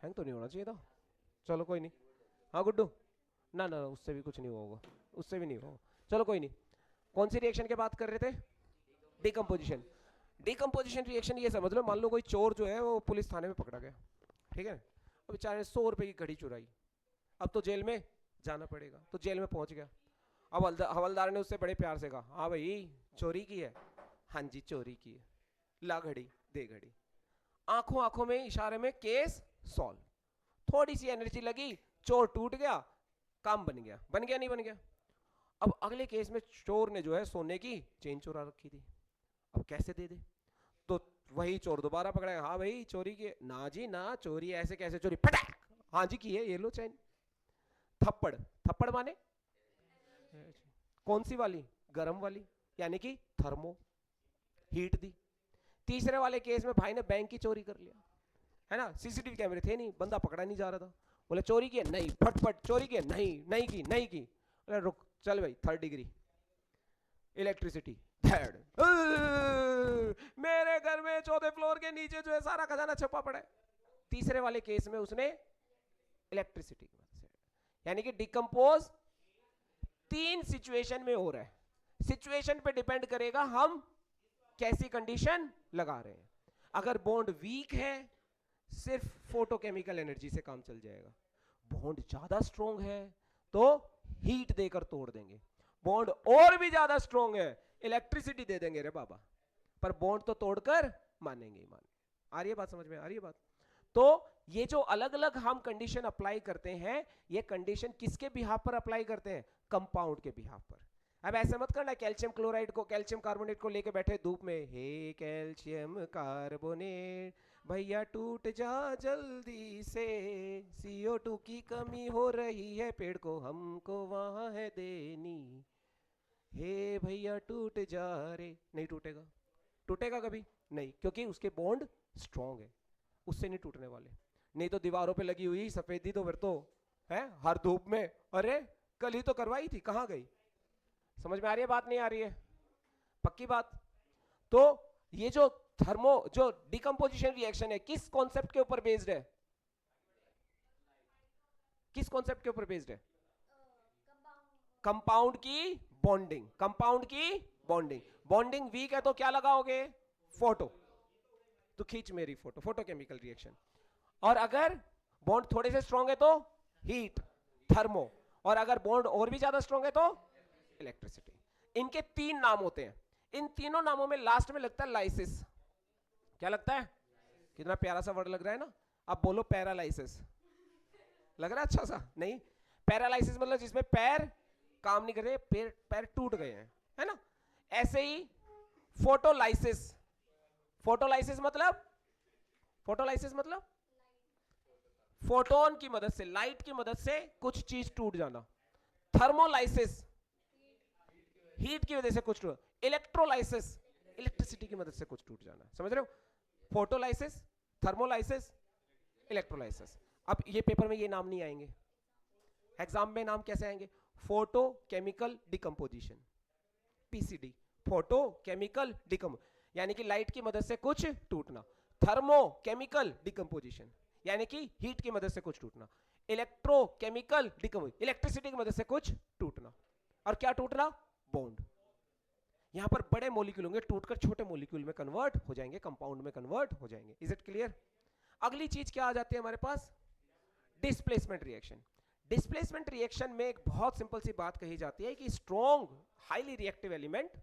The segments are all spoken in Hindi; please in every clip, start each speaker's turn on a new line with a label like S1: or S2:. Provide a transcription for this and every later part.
S1: हैंग तो नहीं होना चाहिए था, चलो कोई नहीं। हाँ गुड्डू, ना ना उससे भी कुछ नहीं होगा, उससे भी नहीं होगा, चलो कोई नहीं। कौन सी रिएक्शन की बात कर रहे थे? डिकम्पोजिशन। डिकम्पोजिशन रिएक्शन ये समझ लो, मान लो कोई चोर जो है वो पुलिस थाने में पकड़ा गया, ठीक है, अब बेचारे ने 100 रुपए की घड़ी चुराई, अब तो जेल में जाना पड़ेगा, तो जेल में पहुंच गया। अब हवलदार ने उससे बड़े प्यार से कहा, हाँ भाई चोरी की है? हाँ जी चोरी की है, ला घड़ी, दे घड़ी। आंखों आंखों में इशारे में केस सॉल्व, थोड़ी सी एनर्जी लगी, चोर टूट गया, काम बन गया, बन गया नहीं बन गया? अब अगले केस में चोर ने जो है सोने की चेन चुरा रखी थी, अब कैसे दे दे? तो वही चोर दोबारा पकड़ेगा, हाँ भाई चोरी की? ना जी ना, चोरी ऐसे कैसे चोरी, फटाक, हाँ जी की है, ये लो चैन। थप्पड़, थप्पड़ माने कौन सी वाली? गरम वाली, यानी कि थर्मो, हीट दी। तीसरे वाले केस में भाई ने बैंक की चोरी कर लिया, है ना, सीसीटीवी कैमरे थे नहीं, बंदा पकड़ा नहीं जा रहा था, बोले चोरी की है? नहीं, फटफट चोरी की है? नहीं, नहीं की, नहीं की। बोले रुक, चल भाई 3rd डिग्री, इलेक्ट्रिसिटी, मेरे घर में 14th फ्लोर के नीचे जो है सारा खजाना छुपा पड़ा है। तीसरे वाले केस में उसने इलेक्ट्रिसिटी की मदद से, यानी कि डिकम्पोज 3 सिचुएशन में हो रहा है। सिचुएशन पे डिपेंड करेगा हम कैसी कंडीशन लगा रहे हैं। अगर बॉन्ड वीक है सिर्फ फोटोकेमिकल एनर्जी से काम चल जाएगा, बॉन्ड ज्यादा स्ट्रॉन्ग है तो हीट देकर तोड़ देंगे, बॉन्ड और भी ज्यादा स्ट्रॉन्ग है इलेक्ट्रिसिटी दे देंगे रे बाबा, पर बॉन्ड तो तोड़कर मानेंगे ही मानेंगे। आ रही है बात, समझ में आ रही है बात? तो ये जो अलग अलग हम कंडीशन अप्लाई करते हैं, ये कंडीशन किसके बिहाफ पर अप्लाई करते हैं? कंपाउंड के बिहाफ पर। अब ऐसे मत करना कैल्शियम क्लोराइड को, कैल्शियम कार्बोनेट को लेके बैठे धूप में, हे कैल्शियम कार्बोनेट भैया टूट जा जल्दी से, CO2 की कमी हो रही है पेड़ को हमको वहां है देनी, हे भैया टूट जा रे। नहीं टूटेगा, टूटेगा कभी नहीं, क्योंकि उसके बॉन्ड स्ट्रॉन्ग है, उससे नहीं टूटने वाले। नहीं तो दीवारों पे लगी हुई सफेदी तो फिर तो है हर धूप में, अरे कल ही तो करवाई थी, कहां गई? समझ में आ रही है बात, नहीं आ रही है? पक्की बात? तो ये जो जो डिकम्पोजिशन रिएक्शन है किस कॉन्सेप्ट के ऊपर बेस्ड है? किस कॉन्सेप्ट के ऊपर बेस्ड है? कंपाउंड की बॉन्डिंग, कंपाउंड की बॉन्डिंग। बॉन्डिंग वीक है तो क्या लगाओगे? फोटो, तो खींच मेरी फोटो, फोटोकेमिकल रिएक्शन। और अगर बॉन्ड थोड़े से स्ट्रॉन्ग है तो हीट, थर्मो, और अगर बॉन्ड और भी ज्यादा स्ट्रॉन्ग है तो इलेक्ट्रिसिटी। इनके 3 नाम होते हैं, इन तीनों नामों में लास्ट में लगता है लाइसिस। क्या लगता है? कितना प्यारा सा वर्ड लग रहा है ना। अब बोलो पैरालाइसिस, लग रहा है अच्छा सा? नहीं, पैरालाइसिस मतलब जिसमें पैर काम नहीं कर रहे, पैर टूट गए हैं, है ना। ऐसे ही फोटोलाइसिस, फोटोलाइसिस मतलब, फोटोलाइसिस मतलब फोटोन की मदद से, लाइट की मदद से कुछ चीज टूट जाना। थर्मोलाइसिस हीट की वजह से कुछ टूट, इलेक्ट्रोलाइसिस इलेक्ट्रिसिटी की मदद से कुछ टूट जाना। समझ रहे हो? Photolysis, thermolysis, electrolysis. अब ये पेपर में ये नाम नहीं आएंगे, एग्जाम में नाम कैसे आएंगे? Photo chemical decomposition, PCD, photo chemical decompo, यानी कि लाइट की मदद से कुछ टूटना। थर्मो केमिकल डिकम्पोजिशन, यानी कि हीट की मदद से कुछ टूटना। इलेक्ट्रोकेमिकल डिकम्पोजिशन, इलेक्ट्रिसिटी की मदद से कुछ टूटना। और क्या टूटना? बॉन्ड। यहां पर बड़े मॉलिक्यूल होंगे, टूटकर छोटे मॉलिक्यूल में कन्वर्ट हो जाएंगे, कंपाउंड में कन्वर्ट हो जाएंगे। Is it clear? अगली चीज क्या आ जाती है हमारे पास? Displacement reaction. डिस्प्लेसमेंट रिएक्शन में एक बहुत सिंपल सी बात कही जाती है कि strong highly reactive element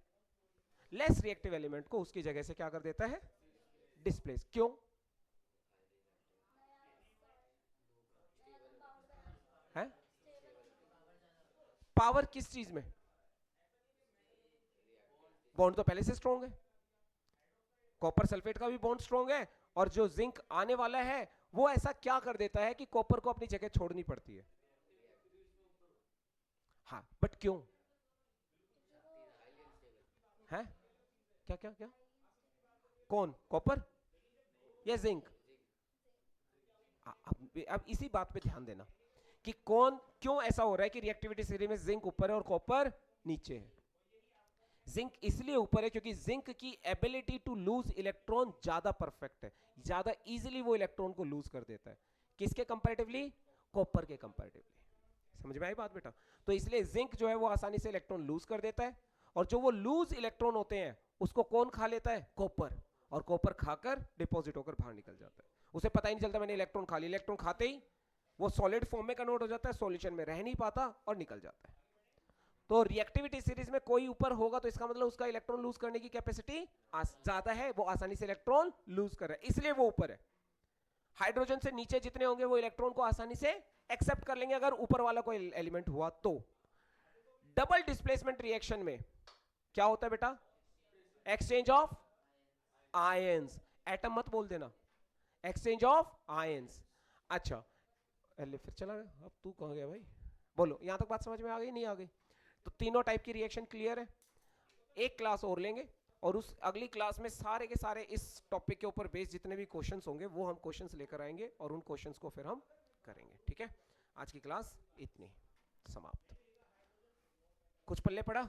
S1: less reactive element को उसकी जगह से क्या कर देता है? डिस्प्लेस। क्यों? है पावर किस चीज में? बॉन्ड तो पहले से स्ट्रॉन्ग है, कॉपर सल्फेट का भी बॉन्ड स्ट्रॉन्ग है, और जो जिंक आने वाला है वो ऐसा क्या कर देता है कि कॉपर को अपनी जगह छोड़नी पड़ती है। हाँ बट क्यों? है क्या क्या क्या? कौन? कॉपर या जिंक? अब इसी बात पे ध्यान देना कि कौन क्यों ऐसा हो रहा है कि रिएक्टिविटी सीरीज में जिंक ऊपर है और कॉपर नीचे है। जिंक इसलिए ऊपर है क्योंकि जिंक की एबिलिटी टू लूज इलेक्ट्रॉन ज्यादा परफेक्ट है, ज्यादा इजीली वो इलेक्ट्रॉन को लूज कर देता है। किसके कंपैरेटिवली? कॉपर के कंपैरेटिवली। समझ में आई बात बेटा? तो इसलिए जिंक जो है वो आसानी से इलेक्ट्रॉन लूज कर देता है, और जो वो लूज इलेक्ट्रॉन होते हैं उसको कौन खा लेता है? कॉपर। और कॉपर खाकर डिपॉजिट होकर बाहर निकल जाता है, उसे पता ही नहीं चलता मैंने इलेक्ट्रॉन खा लिया। इलेक्ट्रॉन खाते ही वो सॉलिड फॉर्म में कन्वर्ट हो जाता है, सॉल्यूशन में रह नहीं पाता और निकल जाता है। तो रिएक्टिविटी सीरीज में कोई ऊपर होगा तो इसका मतलब उसका इलेक्ट्रॉन लूज करने की कैपेसिटी ज्यादा है, वो आसानी से इलेक्ट्रॉन लूज कर रहा है, इसलिए वो ऊपर है। हाइड्रोजन से नीचे जितने होंगे वो इलेक्ट्रॉन को आसानी से एक्सेप्ट कर लेंगे अगर ऊपर वाला कोई एलिमेंट हुआ तो। डबल डिस्प्लेसमेंट रिएक्शन में क्या होता है बेटा? Exchange of ions. एटम मत बोल देना, एक्सचेंज ऑफ आयंस। अच्छा फिर चला गया, अब तू कहां गया भाई? बोलो, यहां तक बात समझ में आ गई नहीं आ गई? तो तीनों टाइप की रिएक्शन क्लियर है। एक क्लास और लेंगे और उस अगली क्लास में सारे के सारे इस टॉपिक के ऊपर बेस्ड जितने भी क्वेश्चंस होंगे वो हम क्वेश्चंस लेकर आएंगे और उन क्वेश्चंस को फिर हम करेंगे। ठीक है, आज की क्लास इतनी समाप्त। कुछ पल्ले पड़ा?